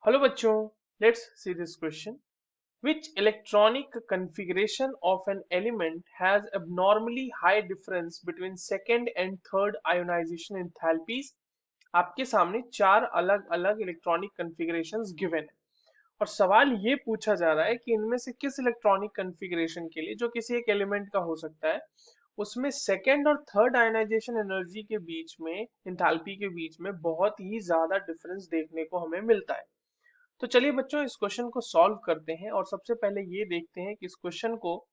Hello bachcho, let's see this question. Which electronic configuration of an element has abnormally high difference between second and third ionization enthalpies? आपके सामने चार अलग अलग electronic कन्फिग्रेशंस given है और सवाल ये पूछा जा रहा है कि इनमें से किस इलेक्ट्रॉनिक कन्फिग्रेशन के लिए जो किसी एक एलिमेंट का हो सकता है उसमें सेकेंड और थर्ड आयनाइजेशन एनर्जी के बीच में इंथैल्पी के बीच में बहुत ही ज्यादा डिफरेंस देखने को हमें मिलता है। तो चलिए बच्चों इस क्वेश्चन को सॉल्व करते हैं और सबसे पहले ये देखते हैं कि इस क्वेश्चन को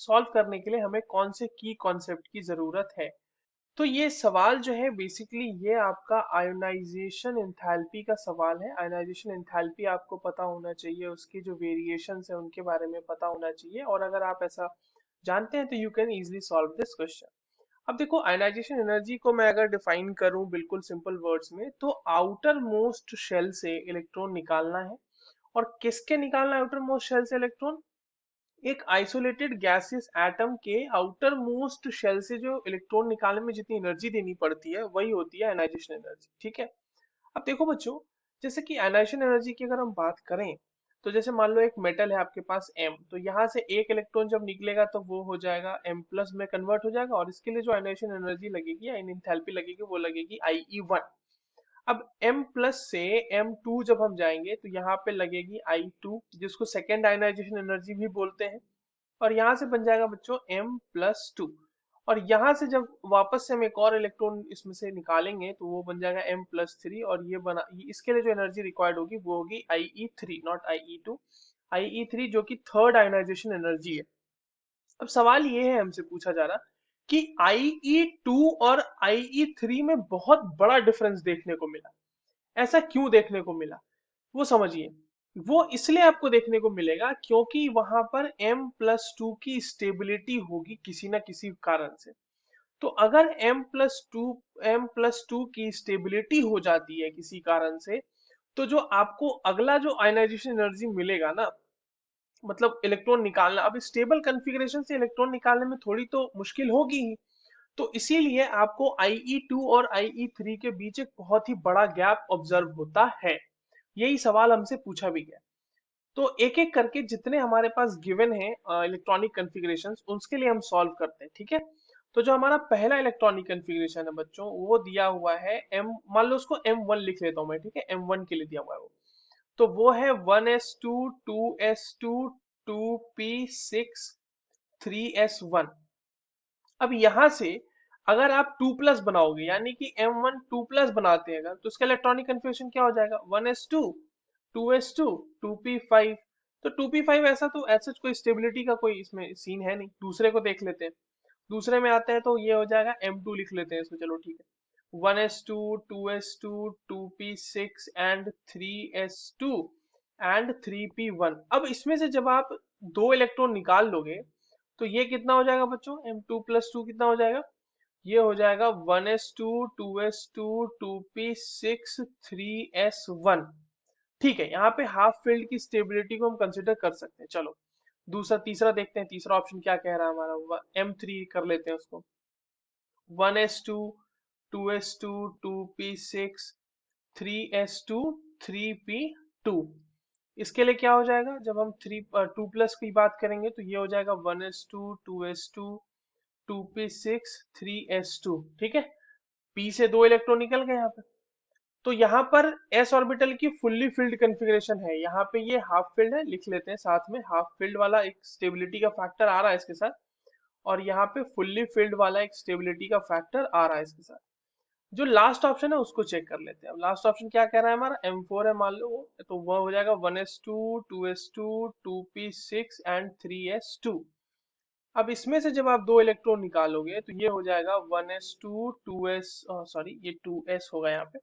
सॉल्व करने के लिए हमें कौन से की कॉन्सेप्ट की जरूरत है। तो ये सवाल जो है बेसिकली ये आपका आयोनाइजेशन एंथैल्पी का सवाल है। आयोनाइजेशन एंथैल्पी आपको पता होना चाहिए, उसकी जो वेरिएशंस है उनके बारे में पता होना चाहिए और अगर आप ऐसा जानते हैं तो you can easily solve this question. अब देखो आयनाइजेशन एनर्जी को मैं अगर डिफाइन करूं बिल्कुल सिंपल वर्ड्स में तो आउटर मोस्ट शेल से इलेक्ट्रॉन निकालना है। और किसके निकालना है आउटर मोस्ट शेल से इलेक्ट्रॉन? एक आइसोलेटेड गैसियस एटम के आउटर मोस्ट शेल से जो इलेक्ट्रॉन निकालने में जितनी एनर्जी देनी पड़ती है वही होती है आयनाइजेशन एनर्जी। ठीक है। अब देखो बच्चों, जैसे कि आयनाइजेशन एनर्जी की अगर हम बात करें तो जैसे मान लो एक मेटल है आपके पास M, तो यहाँ से एक इलेक्ट्रॉन जब निकलेगा तो वो हो जाएगा M प्लस में कन्वर्ट हो जाएगा और इसके लिए जो आयनाइजेशन एनर्जी लगेगी या इंथैल्पी लगेगी वो लगेगी IE1। अब M प्लस से M2 जब हम जाएंगे तो यहाँ पे लगेगी I2 जिसको सेकेंड आयनाइजेशन एनर्जी भी बोलते हैं और यहाँ से बन जाएगा बच्चों M+2। और यहाँ से जब वापस से हम एक और इलेक्ट्रॉन इसमें से निकालेंगे तो वो बन जाएगा M+3 और इसके लिए जो एनर्जी रिक्वायर्ड होगी वो होगी IE3 नॉट IE2। IE3 जो कि थर्ड आयनाइजेशन एनर्जी है। अब सवाल ये है हमसे पूछा जा रहा कि IE2 और IE3 में बहुत बड़ा डिफरेंस देखने को मिला। ऐसा क्यों देखने को मिला वो समझिए। वो इसलिए आपको देखने को मिलेगा क्योंकि वहां पर M+2 की स्टेबिलिटी होगी किसी ना किसी कारण से। तो अगर M+2 की स्टेबिलिटी हो जाती है किसी कारण से तो जो आपको अगला जो आयनाइजेशन एनर्जी मिलेगा ना, मतलब इलेक्ट्रॉन निकालना, अब स्टेबल कॉन्फ़िगरेशन से इलेक्ट्रॉन निकालने में थोड़ी तो मुश्किल होगी ही। तो इसीलिए आपको IE2 और IE3 के बीच एक बहुत ही बड़ा गैप ऑब्जर्व होता है। यही सवाल हमसे पूछा भी गया। तो एक एक करके जितने हमारे पास गिवन है इलेक्ट्रॉनिक कॉन्फ़िगरेशंस उसके लिए हम सॉल्व करते हैं। ठीक है। तो जो हमारा पहला इलेक्ट्रॉनिक कॉन्फ़िगरेशन है बच्चों वो दिया हुआ है M, मान लो उसको M1 लिख लेता हूं मैं। ठीक है, M1 के लिए दिया हुआ है वो। तो वो है 1s2 2s2 2p6 3s1। अब यहां से अगर आप 2 प्लस बनाओगे यानी कि M1 2 प्लस बनाते हैं अगर तो उसका इलेक्ट्रॉनिक कन्फिग्रेशन क्या हो जाएगा? 1s2 2s2 2p5। तो 2p5 ऐसा तो ऐसा कोई स्टेबिलिटी का कोई इसमें सीन है नहीं। दूसरे को देख लेते हैं। दूसरे में आते हैं तो ये हो जाएगा M2 लिख लेते हैं इसमें। चलो ठीक है, 1s2 2s2 2p6 and 3s2 and 3p1। अब इसमें से जब आप दो इलेक्ट्रॉन निकाल लोगे तो ये कितना हो जाएगा बच्चों? M2+2 कितना हो जाएगा? ये हो जाएगा 1s2 2s2 2p6 3s1। ठीक है, यहाँ पे हाफ फील्ड की स्टेबिलिटी को हम कंसिडर कर सकते हैं। चलो दूसरा तीसरा देखते हैं, तीसरा ऑप्शन क्या कह रहा है हमारा। M3 कर लेते हैं उसको। 1s2 2s2 2p6 3s2 3p2। इसके लिए क्या हो जाएगा? जब हम 2 प्लस की बात करेंगे तो ये हो जाएगा 1s2 2s2 2p6 3s2। ठीक है, p से दो इलेक्ट्रॉन निकल गए यहाँ पे। तो यहाँ पर s ऑर्बिटल की फुल्ली फिल्ड कॉन्फ़िगरेशन है। यहाँ पे ये हाफ फिल्ड है, लिख लेते हैं साथ में। हाफ फिल्ड वाला एक स्टेबिलिटी का फैक्टर आ रहा है इसके साथ और यहाँ पे फुल्ली फिल्ड वाला एक स्टेबिलिटी का फैक्टर आ रहा है इसके साथ। जो लास्ट ऑप्शन है उसको चेक कर लेते हैं। अब लास्ट ऑप्शन क्या कह रहा है हमारा? M4 है मान लो वो, तो वो हो जाएगा 1s2 2s2 2p6 and 3s2। अब इसमें से जब आप दो इलेक्ट्रॉन निकालोगे तो ये हो जाएगा 1s2 2s, सॉरी ये 2s होगा यहाँ पे,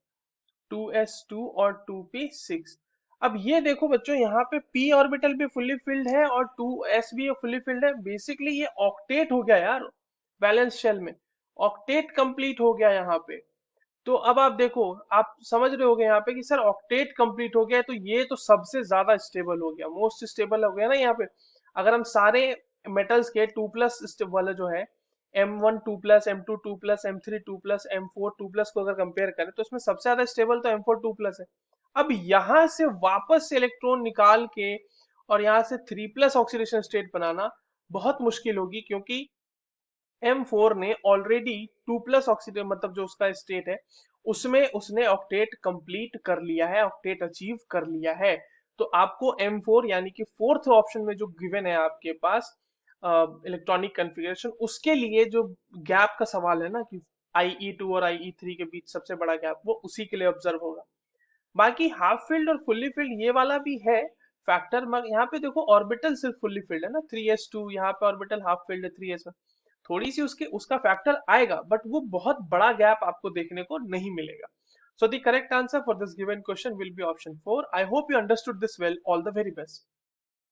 2s2 और 2p6। अब ये देखो बच्चों यहाँ पे p ऑर्बिटल भी फुल्ली फिल्ड है और 2s भी फुल्ली फिल्ड है। बेसिकली ये ऑक्टेट हो गया यार, बैलेंस शेल में ऑक्टेट कंप्लीट हो गया यहाँ पे। तो अब आप देखो, आप समझ रहे होगे यहाँ पे कि सर ऑक्टेट कंप्लीट हो गया है तो ये तो सबसे ज्यादा स्टेबल हो गया, मोस्ट स्टेबल हो गया ना यहाँ पे। अगर हम सारे मेटल्स के 2+ वाला जो है M1 2+, M2 2+, M3 2+, M4 2+ को अगर कंपेयर करें तो इसमें सबसे ज्यादा स्टेबल तो M4 2+ है। अब यहां से वापस से इलेक्ट्रॉन निकाल के और यहाँ से 3+ ऑक्सीडेशन स्टेट बनाना बहुत मुश्किल होगी, क्योंकि M4 ने ऑलरेडी 2+ ऑक्सीडेशन मतलब जो उसका स्टेट है उसमें उसने ऑक्टेट कंप्लीट कर लिया है, ऑक्टेट अचीव कर लिया है। तो आपको M4 यानी कि फोर्थ ऑप्शन में जो गिवन है आपके पास इलेक्ट्रॉनिक कन्फिग्रेशन, उसके लिए जो गैप का सवाल है ना कि IE2 और IE3 के बीच सबसे बड़ा गैप, वो उसी के लिए ऑब्जर्व होगा। बाकी हाफ फील्ड और फुल्ली फील्ड ये वाला भी है फैक्टर, मगर यहाँ पे देखो ऑर्बिटल सिर्फ फुल्ली फील्ड है ना 3s2, यहाँ पे ऑर्बिटल हाफ फील्ड है 3s1। थोड़ी सी उसके उसका फैक्टर आएगा, बट वो बहुत बड़ा गैप आपको देखने को नहीं मिलेगा। So the correct answer for this given question will be option 4. I hope you understood this well. All the very best.